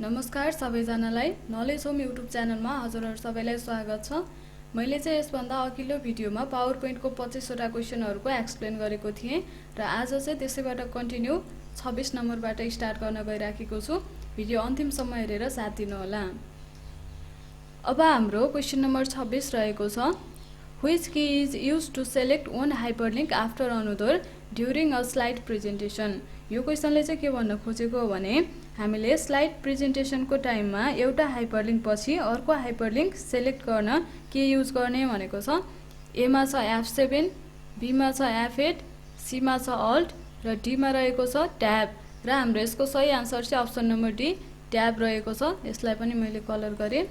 नमस्कार सबैजनालाई knowledge home YouTube च्यानलमा हजुरहरु सबैलाई स्वागत छ। मैले चाहिँ यसभन्दा अघिल्लो भिडियोमा पावर पोइन्टको 25 वटा क्वेशनहरुको एक्सप्लेन गरेको थिएँ र आज चाहिँ त्यसैबाट कन्टिन्यू 26 नम्बरबाट स्टार्ट गर्न गइराखेको छु। भिडियो अन्तिमसम्म हेरेर साथ दिनु होला। अब हाम्रो क्वेशन नम्बर 26 रहेको छ, Which key is used to select one hyperlink after another during a slide presentation? यो क्वेशनले चाहिँ के भन्न खोजेको हो भने हामीले स्लाइड प्रेजेन्टेसनको टाइममा एउटा हाइपरलिंक पछि अर्को हाइपरलिंक सेलेक्ट गर्न के युज गर्ने भनेको छ। ए मा छ F7, बी मा छ F8, सी मा छ अल्ट र डी मा रहेको छ ट्याब र हाम्रो यसको सही आन्सर चाहिँ अप्सन नम्बर डी ट्याब रहेको छ। यसलाई पनि मैले कलर गरे।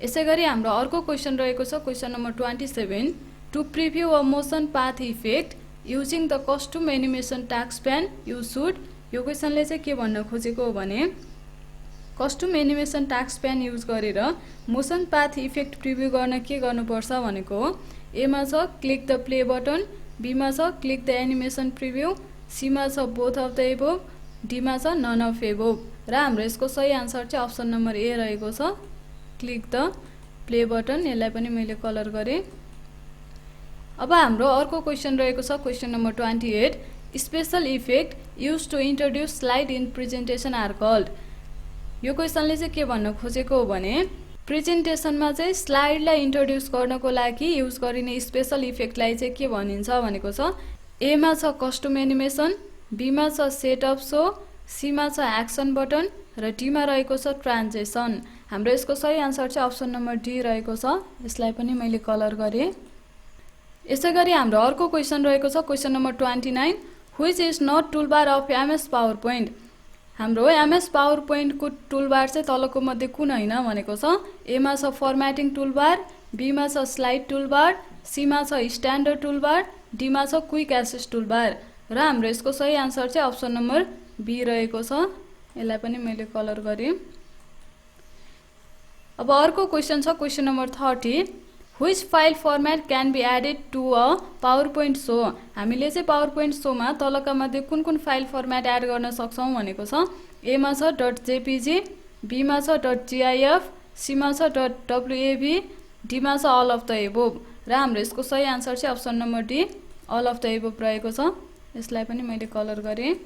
यसैगरी हाम्रो अर्को क्वेशन रहेको छ question number 27, to preview a motion path effect using the custom animation task pane you should. यो क्वेशनले चाहिँ के भन्न खोजेको हो भने custom animation task pane use गरेर मोशन पाथ इफेक्ट प्रिभ्यू गर्न के गर्नुपर्छ भनेको हो। ए मा छ click the play button, B मा छ click the animation preview, C मा छ both of the above, D मा छ नन अफ एबोभ र हाम्रो यसको सही आन्सर चाहिँ अप्सन नम्बर ए रहेको छ, क्लिक द प्ले बटन। यसलाई पनि मैले कलर गरे। अब हाम्रो अर्को क्वेशन रहेको छ question number 28, special effect use to introduce slide in presentation are called. यो क्वेशनले चाहिँ के भन्न खोजेको हो भने प्रेजेन्टेसनमा चाहिँ स्लाइडलाई इन्ट्रोड्युस गर्नको लागि युज गरिने स्पेशल इफेक्टलाई चाहिँ के भनिन्छ भनेको छ। ए मा छ कस्टम एनिमेसन, बी मा छ सेट अप शो, सी मा छ एक्सन बटन र डी मा रहेको छ ट्रान्जेक्सन। हाम्रो यसको सही आन्सर चाहिँ अप्सन नम्बर डी रहेको छ। यसलाई पनि मैले कलर गरे। यसैगरी हाम्रो अर्को क्वेशन रहेको छ question number 29, which is not toolbar of MS PowerPoint. हाम्रो एमएस पावर पोइन्टको टुलबार चाहिँ तलको मध्ये कुन हैन भनेको छ। ए मा छ फर्म्याटिङ टुलबार, बी मा छ स्लाइड टुलबार, सी मा छ स्ट्यान्डर्ड टुलबार, डी मा छ क्विक एक्सेस टुलबार र हाम्रो यसको सही आन्सर चाहिँ अप्सन नम्बर बी रहेको छ। यसलाई पनि मैले कलर गरे। अब अर्को क्वेशन छ question number 30, which file format can be added to a PowerPoint show. हामीले चाहिँ पावर पोइन्ट शोमा तलका मध्ये कुन कुन फाइल फर्म्याट एड गर्न सक्छौं भनेको छ। ए मा छ .jpg, बी मा छ .gif, सी मा छ .wav, डी मा छ अल अफ द एबोभ र हाम्रो यसको सही आन्सर चाहिँ option number D all of the above रहेको छ। यसलाई पनि मैले कलर गरे।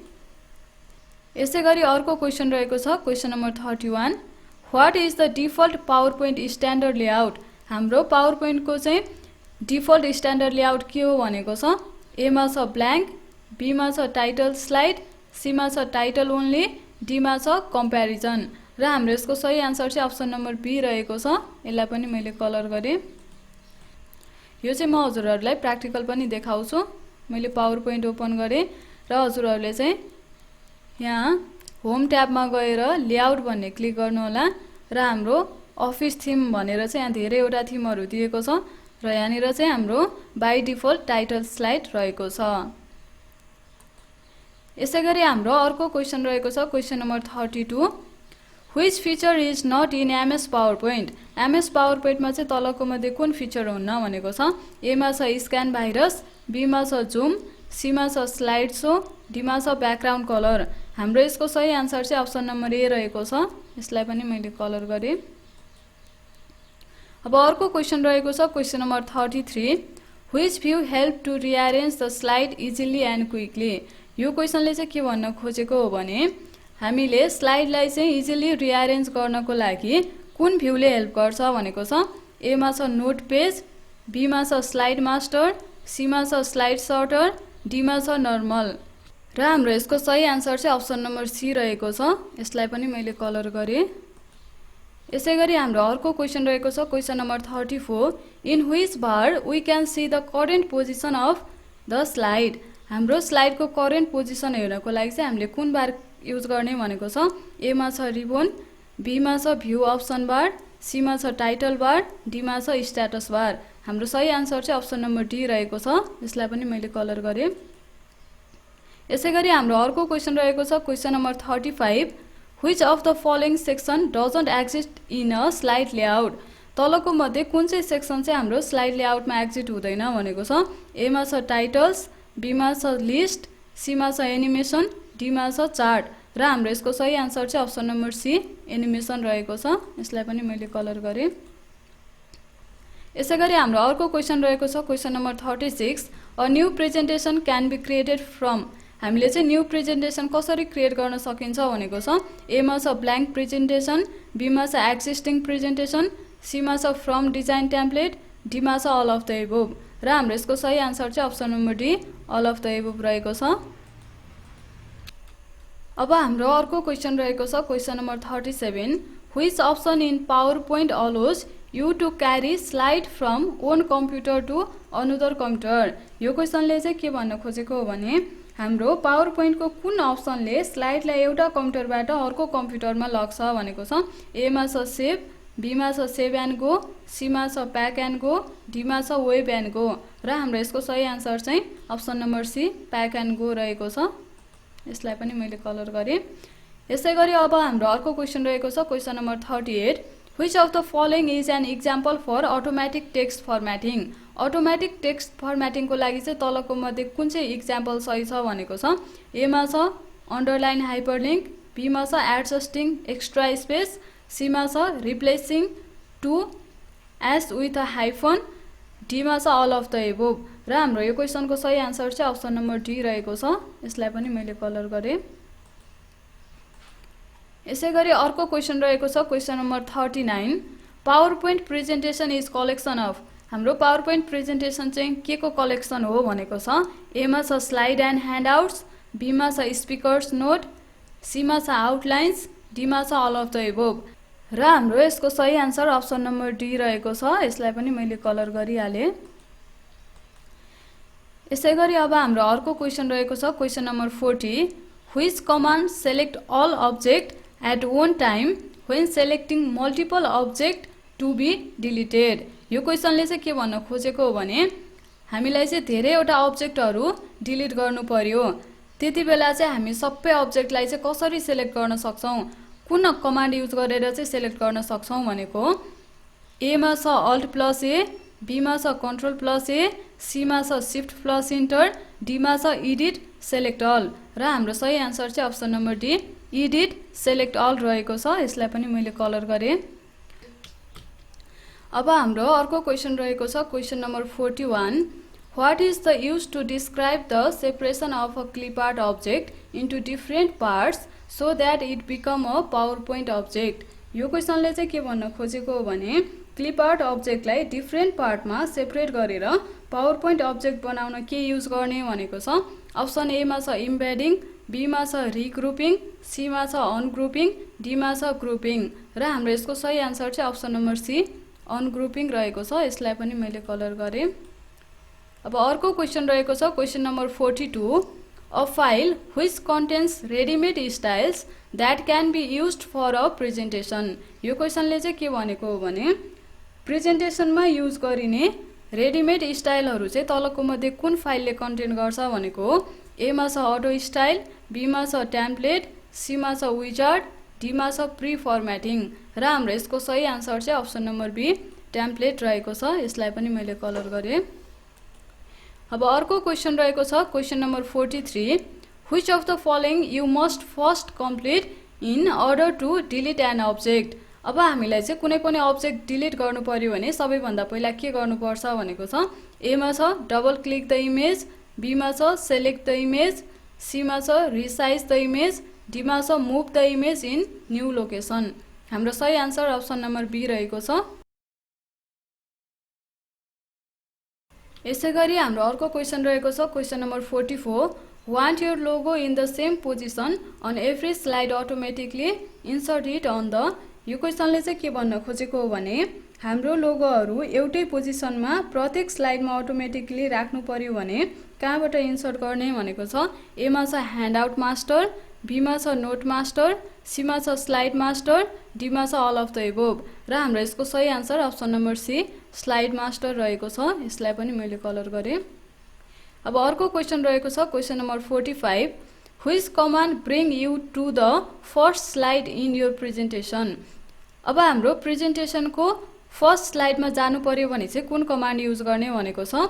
यसैगरी अर्को क्वेशन रहेको छ question number 31, what is the default power point standard layout. हाम्रो पावर पोइन्टको चाहिँ डिफल्ट स्ट्यान्डर्ड लेआउट के हो भनेको छ। ए मा छ ब्ल्याङ्क, बी मा छ टाइटल स्लाइड, सी मा छ टाइटल ओन्ली, डी मा छ कम्प्यारिजन र हाम्रो यसको सही आन्सर चाहिँ अप्सन नम्बर बी रहेको छ। यसलाई पनि मैले कलर गरे। यो चाहिँ म हजुरहरुलाई प्र्याक्टिकल पनि देखाउँछु। मैले पावर पोइन्ट ओपन गरे र हजुरहरुले चाहिँ यहाँ होम ट्याबमा गएर लेआउट भन्ने क्लिक गर्नु होला र हाम्रो अफिस थीम भनेर चाहिँ यहाँ धेरैवटा थीमहरु दिएको छ र यहाँनिर चाहिँ हाम्रो बाइ डिफल्ट टाइटल स्लाइड रहेको छ। यसैगरी हाम्रो अर्को क्वेशन रहेको छ question number 32, which feature is not in MS PowerPoint. MS पावर पोइन्टमा चाहिँ तलको मध्ये कुन फिचर हुन्न भनेको छ। ए मा छ स्क्यान भाइरस, बी मा छ जुम, सी मा छ स्लाइड शो, डी मा छ ब्याकग्राउन्ड कलर। हाम्रो यसको सही आन्सर चाहिँ अप्सन नम्बर ए रहेको छ। यसलाई पनि मैले कलर गरे। अब अर्को क्वेशन रहेको छ question number 33, which view help to rearrange the slide easily and quickly. यो क्वेशनले चाहिँ के भन्न खोजेको हो भने हामीले स्लाइडलाई चाहिँ इजिली रिअरेन्ज गर्नको लागि कुन भ्यूले हेल्प गर्छ भनेको छ। ए मा छ नोट पेज, बी मा छ स्लाइड मास्टर, सी मा छ स्लाइड सर्टर, डी मा छ नर्मल र हाम्रो यसको सही आन्सर चाहिँ अप्सन नम्बर सी रहेको छ। यसलाई पनि मैले कलर गरे। यसैगरी हाम्रो अर्को क्वेशन रहेको छ question number 34, in which bar we can see the current position of the slide. हाम्रो स्लाइडको करेन्ट पोजिसन हेर्नको लागि चाहिँ हामीले कुन बार युज गर्ने भनेको छ। ए मा छ रिबन, बी मा छ भ्यू अप्सन बार, सी मा छ टाइटल बार, डी मा छ स्ट्याटस बार। हाम्रो सही आन्सर चाहिँ अप्सन नम्बर डी रहेको छ। यसलाई पनि मैले कलर गरे। यसैगरी हाम्रो अर्को क्वेशन रहेको छ question number 35, which of the following section doesn't exist in a slide layout. तलको मध्ये कुन चाहिँ सेक्सन चाहिँ हाम्रो स्लाइड लेआउटमा एक्जिस्ट हुँदैन भनेको छ। ए मा छ टाइटल्स, बी मा छ लिस्ट, सी मा छ एनिमेसन, डी मा छ चार्ट र हाम्रो यसको सही आन्सर चाहिँ अप्सन नम्बर सी एनिमेसन रहेको छ। यसलाई पनि मैले कलर गरेँ। यसैगरी हाम्रो अर्को क्वेशन रहेको छ question number 36 a new presentation can be created from. हामीले चाहिँ न्यू प्रेजेन्टेसन कसरी क्रिएट गर्न सकिन्छ भनेको छ। एमा छ ब्ल्याङ्क प्रेजेन्टेसन, बीमा छ एक्जिस्टिङ प्रेजेन्टेसन, सीमा छ फ्रम डिजाइन टेम्प्लेट, डीमा छ अल अफ द एबोभ। र हाम्रो यसको सही आन्सर चाहिँ option number D all of the above रहेको छ। अब हाम्रो अर्को क्वेशन रहेको छ question number 37 which option in PowerPoint allows you to carry slide from one computer to another computer. यो क्वेसनले चाहिँ के भन्न खोजेको हो भने हाम्रो पावर पोइन्टको कुन अप्सनले स्लाइडलाई एउटा कम्प्युटरबाट अर्को कम्प्युटरमा लग्छ भनेको छ। एमा छ सेभ, बीमा छ सेभ एन्ड गो, सीमा छ प्याक एन्ड गो, डीमा छ वेब एन्ड गो। र हाम्रो यसको सही आन्सर चाहिँ option number C pack and go रहेको छ। यसलाई पनि मैले कलर गरेँ। यसैगरी अब हाम्रो अर्को क्वेसन रहेको छ question number 38 which of the following is an example for automatic text formatting. Automatic text फर्म्याटिङको लागि चाहिँ तलको मध्ये कुन चाहिँ इक्जाम्पल सही छ भनेको छ। एमा छ अन्डरलाइन हाइपरलिङ्क, बीमा छ एडजस्टिङ एक्स्ट्रा स्पेस, सीमा छ replacing two S with a hyphen, डीमा छ अल अफ द एबोभ। र हाम्रो यो क्वेसनको सही आन्सर चाहिँ अप्सन नम्बर डी रहेको छ। यसलाई पनि मैले कलर गरेँ। यसैगरी अर्को क्वेसन रहेको छ question number 39 power point presentation is collection of. हाम्रो पावर पोइन्ट प्रेजेन्टेसन चाहिँ के को कलेक्सन हो भनेको छ। एमा छ स्लाइड एन्ड ह्यान्डआउट्स, बीमा छ स्पिकर्स नोट, सीमा छ आउटलाइन्स, डीमा छ अल अफ द एबोभ। र हाम्रो यसको सही आन्सर अप्सन नम्बर डी रहेको छ। यसलाई पनि मैले कलर गरिहालेँ। यसैगरी अब हाम्रो अर्को क्वेसन रहेको छ question number 40 which command select all object at one time when selecting multiple object to be deleted. यो क्वेसनले चाहिँ के भन्न खोजेको हो भने हामीलाई चाहिँ धेरैवटा अब्जेक्टहरू डिलिट गर्नु पर्यो। त्यति बेला चाहिँ हामी सबै अब्जेक्टलाई चाहिँ कसरी सेलेक्ट गर्न सक्छौँ, कुन कमान्ड युज गरेर चाहिँ सेलेक्ट गर्न सक्छौँ भनेको एमा छ अल्ट प्लस ए, बीमा छ कन्ट्रोल प्लस ए, सीमा छ सिफ्ट प्लस इन्टर, डीमा छ इडिट सेलेक्ट अल। र हाम्रो सही आन्सर चाहिँ option number D edit select all रहेको छ। यसलाई पनि मैले कलर गरेँ। अब हाम्रो अर्को क्वेसन रहेको छ question number 41 what is the use to describe the separation of a clip art object into different parts so that it become a PowerPoint object. यो क्वेसनले चाहिँ के भन्न खोजेको हो भने क्लिप आर्ट अब्जेक्टलाई डिफ्रेन्ट पार्टमा सेपरेट गरेर पावर पोइन्ट अब्जेक्ट बनाउन के युज गर्ने भनेको छ। अप्सन एमा छ इम्बेडिङ, बीमा छ रिग्रुपिङ, सीमा छ अनग्रुपिङ, डीमा छ ग्रुपिङ। र हाम्रो यसको सही आन्सर चाहिँ अप्सन नम्बर सी अनग्रुपिङ रहेको छ। यसलाई पनि मैले कलर गरेँ। अब अर्को क्वेसन रहेको छ question number 42 a file which contains readymade styles that can be used for a presentation. यो क्वेसनले चाहिँ के भनेको हो भने प्रेजेन्टेसनमा युज गरिने रेडिमेड स्टाइलहरू चाहिँ तलको मध्ये कुन फाइलले कन्टेन गर्छ भनेको हो। एमा छ अटो स्टाइल, बीमा छ टेम्प्लेट, सीमा छ विजार्ड, डीमा छ प्री फर्म्याटिङ। र हाम्रो यसको सही आन्सर चाहिँ अप्सन नम्बर बी टेम्प्लेट रहेको छ। यसलाई पनि मैले कलर गरेँ। अब अर्को क्वेसन रहेको छ question number 43 which of the following you must first complete in order to delete an object. अब हामीलाई चाहिँ कुनै पनि अब्जेक्ट डिलिट गर्नु पर्यो भने सबैभन्दा पहिला के गर्नुपर्छ भनेको छ। एमा छ डबल क्लिक द इमेज, बीमा छ सेलेक्ट द इमेज, सीमा छ रिसाइज द इमेज, डीमा छ move the image in new location. हाम्रो सही आन्सर अप्सन नम्बर बी रहेको छ। यसैगरी हाम्रो अर्को क्वेसन रहेको छ question number 44 want your logo in the same position on every slide automatically insert it on the. यो क्वेसनले चाहिँ के भन्न खोजेको हो भने हाम्रो लोगोहरू एउटै पोजिसनमा प्रत्येक स्लाइडमा अटोमेटिकली राख्नु पर्यो भने कहाँबाट इन्सर्ट गर्ने भनेको छ। एमा छ ह्यान्डआउट मास्टर, बीमा छ नोट मास्टर, सीमा छ स्लाइड मास्टर, डीमा छ अल अफ द एबोभ। र हाम्रो यसको सही answer option number C slide master रहेको छ। यसलाई पनि मैले कलर गरेँ। अब अर्को क्वेसन रहेको छ question number 45 which command bring you to the first slide in your presentation. अब हाम्रो प्रेजेन्टेसनको फर्स्ट स्लाइडमा जानु पर्यो भने चाहिँ कुन कमान्ड युज गर्ने भनेको छ।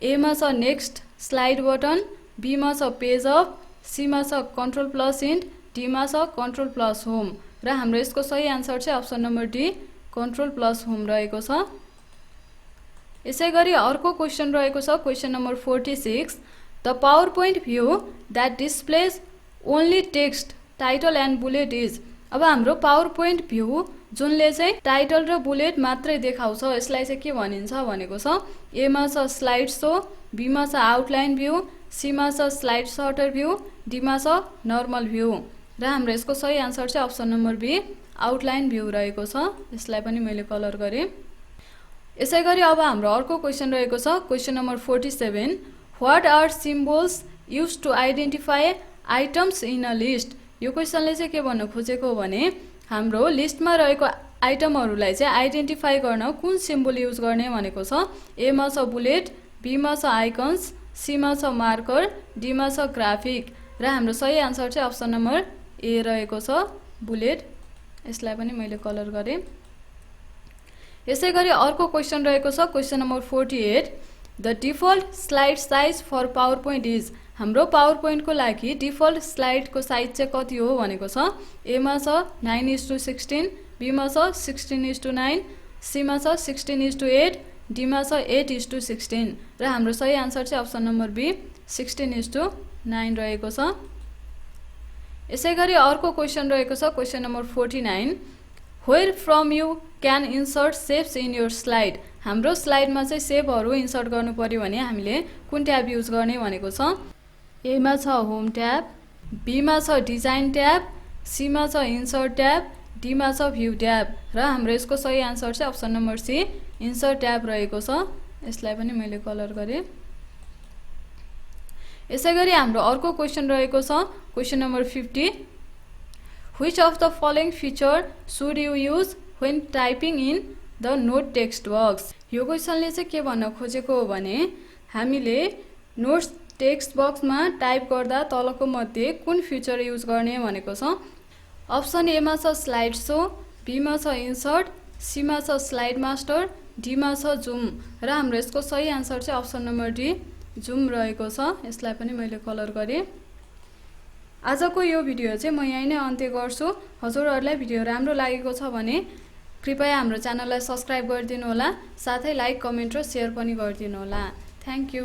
एमा छ नेक्स्ट स्लाइड बटन, बीमा छ पेज अप, सीमा छ कन्ट्रोल प्लस इन्ट, डीमा छ कन्ट्रोल प्लस होम र हाम्रो यसको सही आन्सर चाहिँ option number D control plus home रहेको छ। यसैगरी अर्को क्वेशन रहेको छ question number 46 the power point view that displays only text title and bullet is. अब हाम्रो पावर पोइन्ट भ्यू जुनले चाहिँ टाइटल र बुलेट मात्रै देखाउँछ यसलाई चाहिँ के भनिन्छ भनेको छ। ए मा छ स्लाइड शो, बी मा छ आउटलाइन भ्यू, सी मा छ स्लाइड सर्टर भ्यू, डी मा छ नर्मल भ्यू र हाम्रो यसको सही आन्सर चाहिँ option number B outline view रहेको छ। यसलाई पनि मैले कलर गरेँ। यसैगरी अब हाम्रो अर्को क्वेशन रहेको छ question number 47 what are symbols used to identify items in a list. यो क्वेशनले चाहिँ के भन्न खोजेको भने हाम्रो लिस्टमा रहेको आइटमहरूलाई चाहिँ आइडेन्टिफाई गर्न कुन सिम्बल युज गर्ने भनेको छ। ए मा छ बुलेट, बी मा छ आइकन्स, सी मा छ मार्कर, डी मा छ ग्राफिक र हाम्रो सही आन्सर चाहिँ अप्सन नम्बर ए रहेको छ बुलेट। यसलाई पनि मैले कलर गरेँ। यसैगरी अर्को क्वेशन रहेको छ question number 48 the default slide size for PowerPoint is. हाम्रो पावर पोइन्टको लागि डिफल्ट स्लाइडको साइज चाहिँ कति हो भनेको छ। ए मा छ 9:16, बी मा छ 16:9, सी मा छ 16:8, डी मा छ 8:16 र हाम्रो सही आन्सर चाहिँ अप्सन नम्बर बी 16:9 रहेको छ। यसैगरी अर्को क्वेशन रहेको छ question number 49 where from you can insert shapes in your slide. हाम्रो स्लाइडमा चाहिँ सेपहरू इन्सर्ट गर्नु पर्यो भने हामीले कुन ट्याब युज गर्ने भनेको छ। ए मा छ होम ट्याब, बी मा छ डिजाइन ट्याब, सी मा छ इन्सर्ट ट्याब, डी मा छ भ्यू ट्याब र हाम्रो यसको सही आन्सर चाहिँ option number C insert tab रहेको छ। यसलाई पनि मैले कलर गरेँ। यसैगरी हाम्रो अर्को क्वेशन रहेको छ question number 50 which of the following feature should you use when typing in the note text box. यो क्वेशनले चाहिँ के भन्न खोजेको हो भने हामीले नोट्स टेक्स्ट बक्समा टाइप गर्दा तलको मध्ये कुन फिचर युज गर्ने भनेको छ। अप्सन ए मा छ स्लाइड शो, बी मा छ इन्सर्ट, सी मा छ स्लाइड मास्टर, डी मा छ जुम र हाम्रो यसको सही आन्सर चाहिँ अप्सन नम्बर डी जुम रहेको छ। यसलाई पनि मैले कलर गरेँ। आजको यो भिडियो चाहिँ म यहीँ नै अन्त्य गर्छु। हजुरहरूलाई भिडियो राम्रो लागेको छ भने कृपया हाम्रो च्यानललाई सब्स्क्राइब गरिदिनु होला, साथै लाइक, कमेन्ट र सेयर पनि गरिदिनु होला। Thank you.